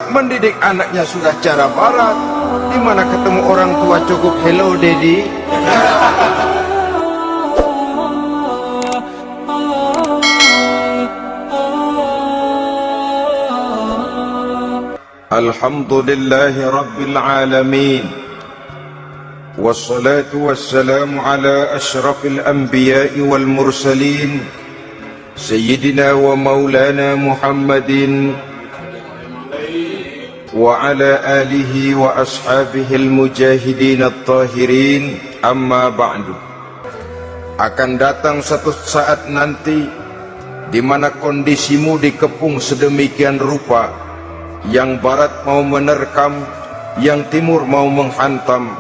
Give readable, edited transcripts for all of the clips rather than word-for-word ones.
mendidik anaknya sudah cara barat, di mana ketemu orang tua cukup hello daddy. Alhamdulillahi rabbil alamin, wassalatu wassalamu ala ashrafil anbiya'i wal mursalin, sayyidina wa maulana Muhammadin wa ala alihi wa ashabihi al-mujahidin at-tahirin. Amma ba'du. Akan datang satu saat nanti di mana kondisimu dikepung sedemikian rupa, yang barat mau menerkam, yang timur mau menghantam,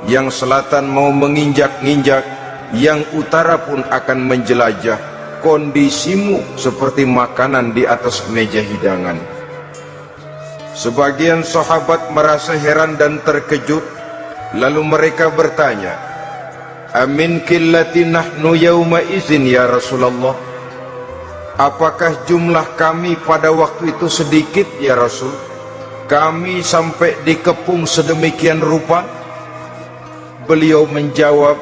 yang selatan mau menginjak-injak, yang utara pun akan menjelajah. Kondisimu seperti makanan di atas meja hidangan. Sebagian sahabat merasa heran dan terkejut, lalu mereka bertanya, "Amin qillati nahnu yauma izin ya Rasulullah?" Apakah jumlah kami pada waktu itu sedikit ya Rasul? Kami sampai dikepung sedemikian rupa? Beliau menjawab,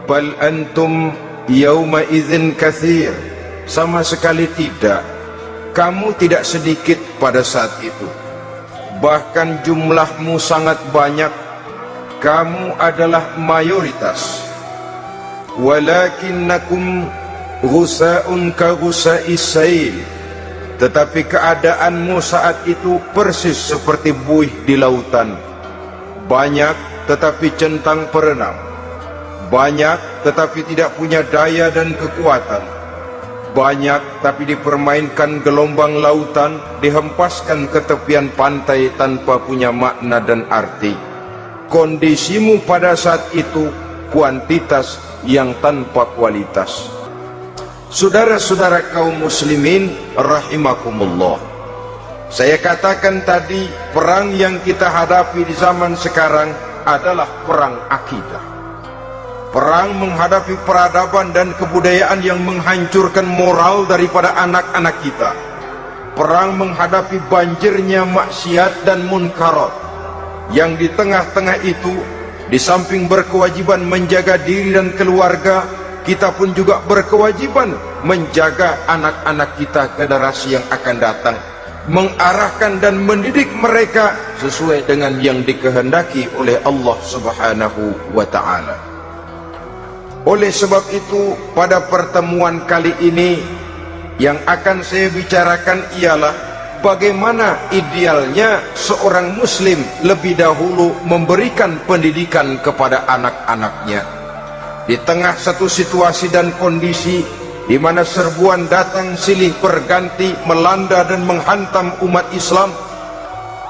"Bal antum yauma izin katsir." Sama sekali tidak. Kamu tidak sedikit pada saat itu. Bahkan jumlahmu sangat banyak. Kamu adalah mayoritas. Walakinnakum ghusa'un ka ghusa'is sail. Tetapi keadaanmu saat itu persis seperti buih di lautan. Banyak tetapi centang perenang. Banyak tetapi tidak punya daya dan kekuatan. Banyak tapi dipermainkan gelombang lautan, dihempaskan ke tepian pantai tanpa punya makna dan arti. Kondisimu pada saat itu kuantitas yang tanpa kualitas. Saudara-saudara kaum muslimin rahimakumullah, saya katakan tadi, perang yang kita hadapi di zaman sekarang adalah perang akidah. Perang menghadapi peradaban dan kebudayaan yang menghancurkan moral daripada anak-anak kita. Perang menghadapi banjirnya maksiat dan munkarat, yang di tengah-tengah itu, di samping berkewajiban menjaga diri dan keluarga, kita pun juga berkewajiban menjaga anak-anak kita, generasi yang akan datang, mengarahkan dan mendidik mereka sesuai dengan yang dikehendaki oleh Allah Subhanahu wa ta'ala. Oleh sebab itu, pada pertemuan kali ini yang akan saya bicarakan ialah bagaimana idealnya seorang muslim lebih dahulu memberikan pendidikan kepada anak-anaknya. Di tengah satu situasi dan kondisi di mana serbuan datang silih berganti melanda dan menghantam umat Islam,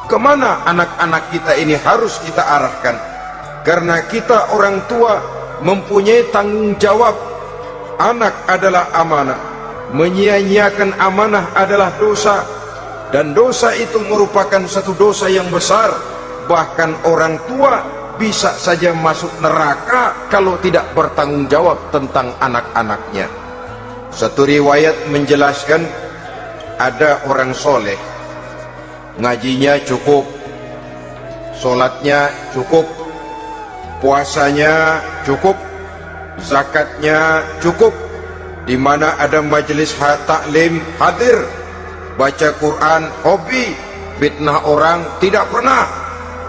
kemana anak-anak kita ini harus kita arahkan? Karena kita orang tua mempunyai tanggung jawab. Anak adalah amanah. Menyia-nyiakan amanah adalah dosa, dan dosa itu merupakan satu dosa yang besar. Bahkan orang tua bisa saja masuk neraka kalau tidak bertanggung jawab tentang anak-anaknya. Satu riwayat menjelaskan, ada orang soleh, ngajinya cukup, sholatnya cukup, puasanya cukup, zakatnya cukup, di mana ada majelis taklim hadir, baca Quran hobi, fitnah orang tidak pernah.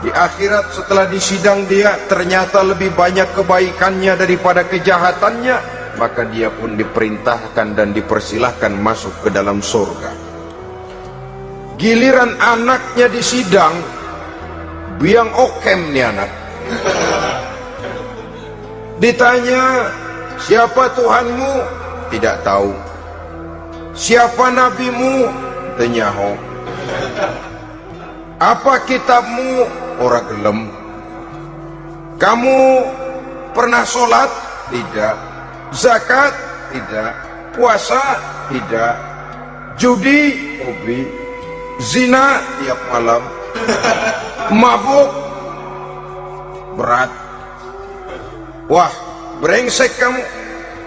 Di akhirat setelah disidang dia ternyata lebih banyak kebaikannya daripada kejahatannya, maka dia pun diperintahkan dan dipersilahkan masuk ke dalam surga. Giliran anaknya disidang, biang okem nih anak. Ditanya, siapa Tuhanmu? Tidak tahu. Siapa nabimu? Tenyaho. Apa kitabmu? Ora gelem. Kamu pernah sholat? Tidak. Zakat? Tidak. Puasa? Tidak. Judi? Hobi. Zina? Tiap malam. Mabuk? Berat. Wah, brengsek kamu.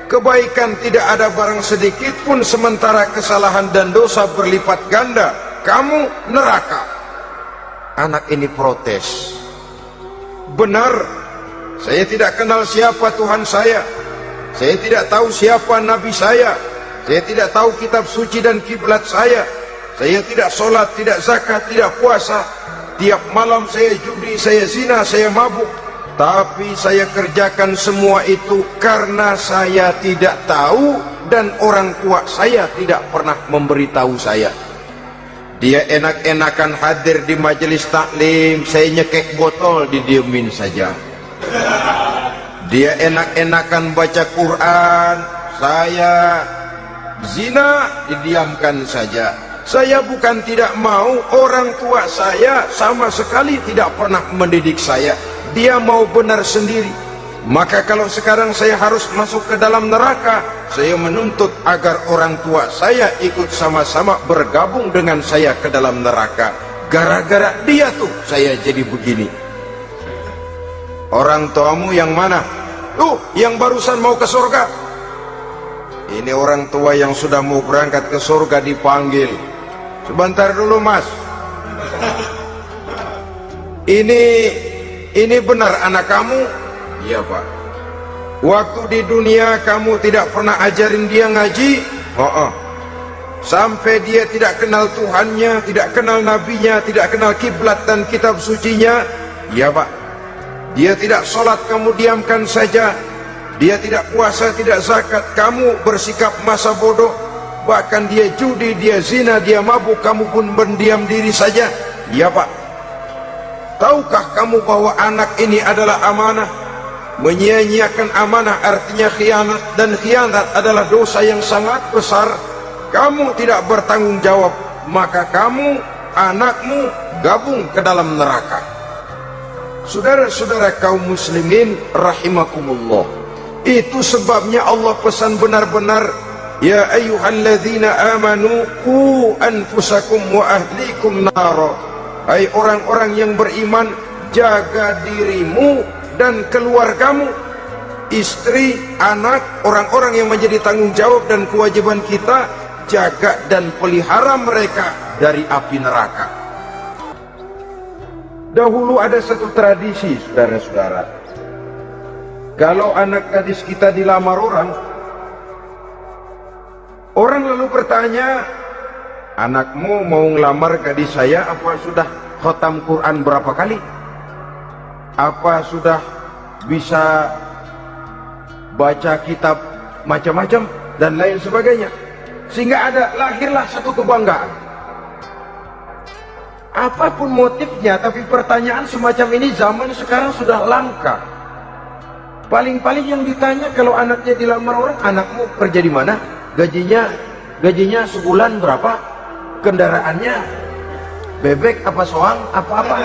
Kebaikan tidak ada barang sedikit pun, sementara kesalahan dan dosa berlipat ganda. Kamu neraka. anak ini protes. Benar, saya tidak kenal siapa Tuhan saya tidak tahu siapa Nabi saya tidak tahu kitab suci dan kiblat saya tidak sholat, tidak zakat, tidak puasa. Tiap malam saya judi, saya zina, saya mabuk. Tapi saya kerjakan semua itu karena saya tidak tahu dan orang tua saya tidak pernah memberitahu saya. Dia enak-enakan hadir di majelis taklim, saya nyekek botol, didiemin saja. Dia enak-enakan baca Quran, saya zina, didiamkan saja. Saya bukan tidak mau, orang tua saya sama sekali tidak pernah mendidik saya. Dia mau benar sendiri. Maka kalau sekarang saya harus masuk ke dalam neraka, saya menuntut agar orang tua saya ikut sama-sama bergabung dengan saya ke dalam neraka. Gara-gara dia tuh saya jadi begini. Orang tuamu yang mana? Tuh, yang barusan mau ke surga. Ini orang tua yang sudah mau berangkat ke surga dipanggil. Sebentar dulu mas, ini benar anak kamu? Iya pak. Waktu di dunia kamu tidak pernah ajarin dia ngaji? Sampai dia tidak kenal Tuhannya, tidak kenal nabinya, tidak kenal kiblat dan kitab sucinya? Iya pak. Dia tidak sholat, kamu diamkan saja. Dia tidak puasa, tidak zakat, kamu bersikap masa bodoh. Bahkan dia judi, dia zina, dia mabuk, kamu pun berdiam diri saja. Iya pak. Tahukah kamu bahwa anak ini adalah amanah? Menyia-nyiakan amanah artinya khianat, dan khianat adalah dosa yang sangat besar. Kamu tidak bertanggung jawab, maka kamu, anakmu gabung ke dalam neraka. Saudara-saudara kaum muslimin rahimakumullah, itu sebabnya Allah pesan benar-benar, ya ayyuhalladzina amanu qu anfusakum wa ahlikum nara. Hai orang-orang yang beriman, jaga dirimu dan keluargamu, istri, anak, orang-orang yang menjadi tanggung jawab dan kewajiban kita, jaga dan pelihara mereka dari api neraka. Dahulu ada satu tradisi, saudara-saudara. Kalau anak gadis kita dilamar orang lalu bertanya, anakmu mau ngelamar gadis saya, apa sudah khatam Quran berapa kali? Apa sudah bisa baca kitab macam-macam dan lain sebagainya? Sehingga lahirlah satu kebanggaan. Apapun motifnya, tapi pertanyaan semacam ini zaman sekarang sudah langka. Paling-paling yang ditanya kalau anaknya dilamar orang, anakmu kerja di mana? Gajinya sebulan berapa? Kendaraannya bebek apa soang apa-apa?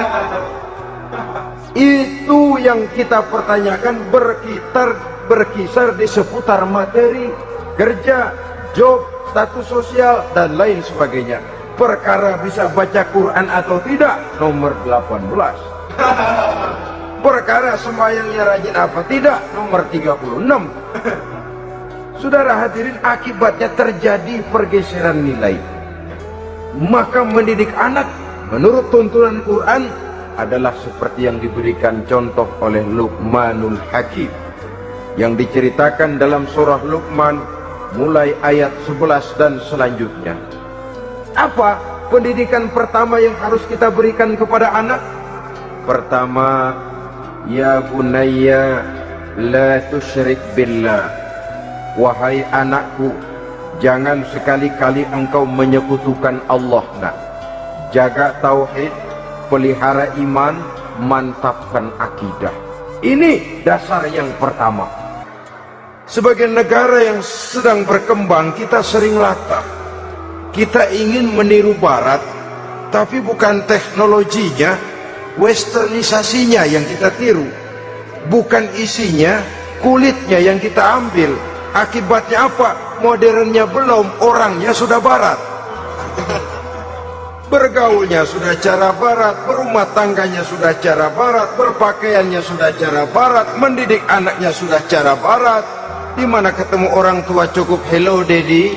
Itu yang kita pertanyakan, berkisar di seputar materi, kerja, job, status sosial dan lain sebagainya. Perkara bisa baca Quran atau tidak nomor 18. Perkara sembahyangnya rajin apa tidak nomor 36. Saudara hadirin, akibatnya terjadi pergeseran nilai. Maka mendidik anak menurut tuntunan Quran adalah seperti yang diberikan contoh oleh Luqmanul Hakim, yang diceritakan dalam surah Luqman mulai ayat 11 dan selanjutnya. Apa pendidikan pertama yang harus kita berikan kepada anak? Pertama, ya bunayya la tusyrik billah. Wahai anakku, jangan sekali-kali engkau menyekutukan Allah. Nak, jaga tauhid, pelihara iman, mantapkan akidah. Ini dasar yang pertama. Sebagai negara yang sedang berkembang, kita sering latah. Kita ingin meniru barat, tapi bukan teknologinya, westernisasinya yang kita tiru. Bukan isinya, kulitnya yang kita ambil. Akibatnya apa? Modernnya belum, orangnya sudah barat. Bergaulnya sudah cara barat, berumah tangganya sudah cara barat, berpakaiannya sudah cara barat, mendidik anaknya sudah cara barat. Di mana ketemu orang tua cukup hello daddy.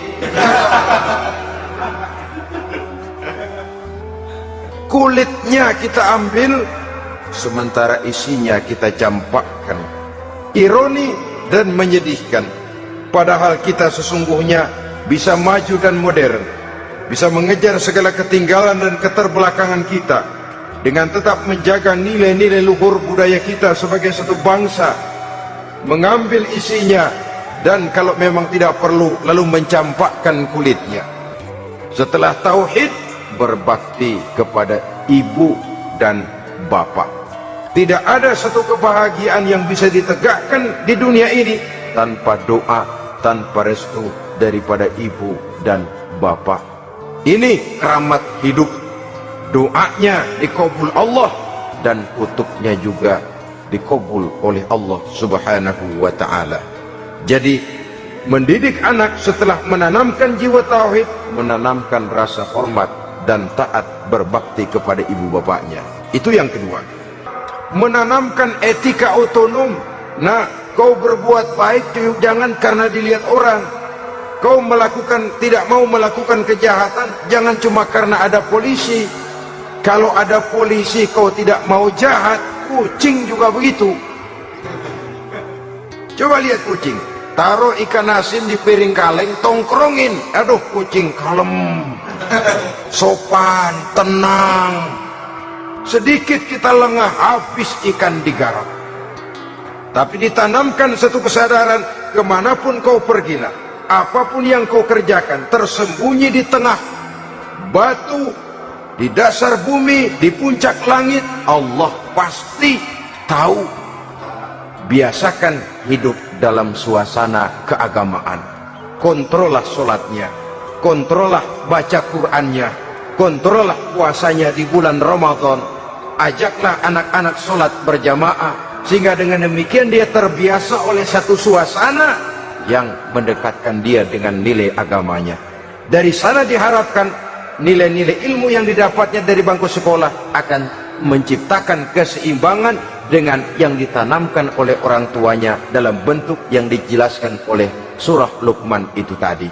kulitnya kita ambil, sementara isinya kita campakkan. Ironi dan menyedihkan. Padahal kita sesungguhnya bisa maju dan modern, bisa mengejar segala ketinggalan dan keterbelakangan kita, dengan tetap menjaga nilai-nilai luhur budaya kita sebagai satu bangsa, mengambil isinya, dan kalau memang tidak perlu, lalu mencampakkan kulitnya. Setelah tauhid, berbakti kepada ibu dan bapak. Tidak ada satu kebahagiaan yang bisa ditegakkan di dunia ini tanpa doa, tanpa restu daripada ibu dan bapak. Ini keramat hidup. Doanya dikabul Allah dan kutubnya juga dikabul oleh Allah Subhanahu wa ta'ala. Jadi mendidik anak setelah menanamkan jiwa tauhid, menanamkan rasa hormat dan taat berbakti kepada ibu bapaknya. Itu yang kedua. Menanamkan etika otonom. Nah, kau berbuat baik jangan karena dilihat orang. Kau tidak mau melakukan kejahatan jangan cuma karena ada polisi. Kalau ada polisi kau tidak mau jahat, kucing juga begitu. Coba lihat kucing, taruh ikan asin di piring kaleng, tongkrongin, aduh kucing kalem, sopan, tenang. Sedikit kita lengah, habis ikan digarap. Tapi ditanamkan satu kesadaran, kemanapun kau pergilah, apapun yang kau kerjakan, tersembunyi di tengah batu, di dasar bumi, di puncak langit, Allah pasti tahu. Biasakan hidup dalam suasana keagamaan. Kontrollah sholatnya, kontrollah baca Qur'annya, kontrollah puasanya di bulan Ramadan. Ajaklah anak-anak sholat berjamaah, sehingga dengan demikian dia terbiasa oleh satu suasana yang mendekatkan dia dengan nilai agamanya. Dari sana diharapkan nilai-nilai ilmu yang didapatnya dari bangku sekolah akan menciptakan keseimbangan dengan yang ditanamkan oleh orang tuanya dalam bentuk yang dijelaskan oleh surah Luqman itu tadi.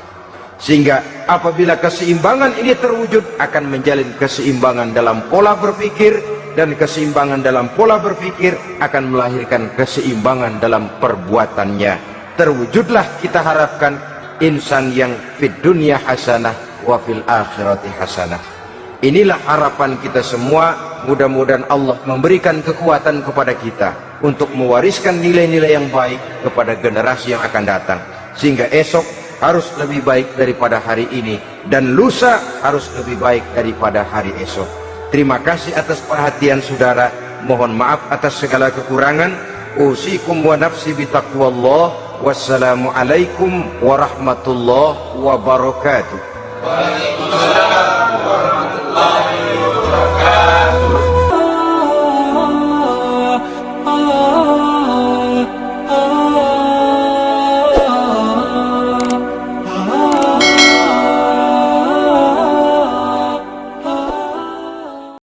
Sehingga apabila keseimbangan ini terwujud, akan menjalin keseimbangan dalam pola berpikir, dan keseimbangan dalam pola berpikir akan melahirkan keseimbangan dalam perbuatannya. Terwujudlah kita harapkan insan yang fid dunya hasanah wa fil akhirati hasanah. Inilah harapan kita semua. Mudah-mudahan Allah memberikan kekuatan kepada kita untuk mewariskan nilai-nilai yang baik kepada generasi yang akan datang, sehingga esok harus lebih baik daripada hari ini, dan lusa harus lebih baik daripada hari esok. Terima kasih atas perhatian saudara. Mohon maaf atas segala kekurangan. Usikum wa nafsi bitaqwallah. Wassalamualaikum warahmatullahi wabarakatuh.